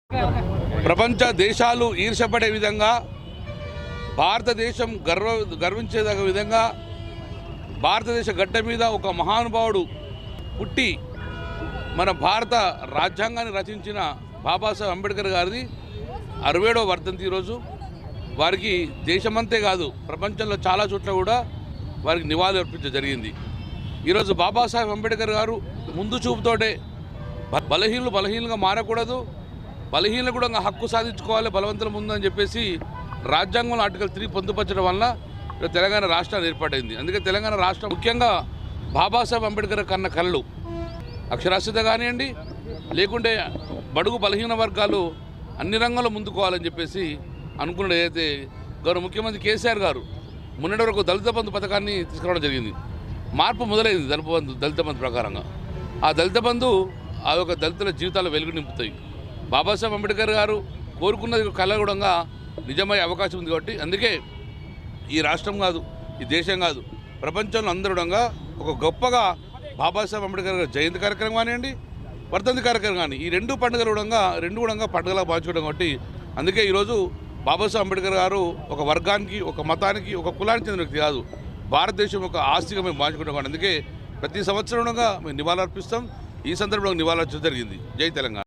ప్రపంచ దేశాలు ఈర్షపడే విధంగా భారతదేశం గర్వించేదగ్గ విధంగా భారతదేశ గడ్డ మీద ఒక మహానుభావుడు పుట్టి మన భారత రాజ్యాంగాన్ని రచించిన బాబాసాహెబ్ అంబేద్కర్ గారిది 67వ వర్ధంతి ఈరోజు. వారికి దేశమంతే కాదు ప్రపంచంలో చాలా చోట్ల కూడా వారికి నివాళులు అర్పించడం జరిగింది. ఈరోజు బాబాసాహెబ్ అంబేద్కర్ గారు ముందు చూపుతోటే బలహీనంగా మారకూడదు, బలహీనలు కూడా హక్కు సాధించుకోవాలి బలవంతుల ముందని చెప్పేసి రాజ్యాంగంలో ఆర్టికల్ 3 పొందుపరచడం వల్ల తెలంగాణ రాష్ట్రం ఏర్పాటైంది. అందుకే తెలంగాణ రాష్ట్రం ముఖ్యంగా బాబాసాహెబ్ అంబేద్కర్ కన్న కళలు అక్షరాస్యత కానివ్వండి, లేకుంటే బడుగు బలహీన వర్గాలు అన్ని రంగాల్లో ముందుకోవాలని చెప్పేసి అనుకున్నది. ఏదైతే గౌరవ ముఖ్యమంత్రి కేసీఆర్ గారు మొన్నటి వరకు దళిత బంధు పథకాన్ని తీసుకురావడం జరిగింది. మార్పు మొదలైంది దళిత బంధు ప్రకారంగా. ఆ దళిత బంధు ఆ యొక్క దళితుల జీవితాల్లో వెలుగు నింపుతాయి. బాబాసాహెబ్ అంబేద్కర్ గారు కోరుకున్నది కళ కూడా నిజమయ్యే అవకాశం ఉంది. కాబట్టి అందుకే ఈ రాష్ట్రం కాదు, ఈ దేశం కాదు, ప్రపంచంలో అందరుడంగా ఒక గొప్పగా బాబాసాహెబ్ అంబేద్కర్ గారి జయంతి కార్యక్రమం కానివ్వండి, వర్ధంతి కార్యక్రమం కానీ ఈ రెండు పండుగలు కూడా పండుగలా భావించుకోవడం. కాబట్టి అందుకే ఈరోజు బాబాసాహెబ్ అంబేద్కర్ గారు ఒక వర్గానికి, ఒక మతానికి, ఒక కులానికి చెందిన వ్యక్తి కాదు, భారతదేశం యొక్క ఆస్తిగా మేము భావించుకుంటాం. అందుకే ప్రతి సంవత్సరంగా మేము నివాళులర్పిస్తాం. ఈ సందర్భంలో నివాళులర్పించడం జరిగింది. జై తెలంగాణ.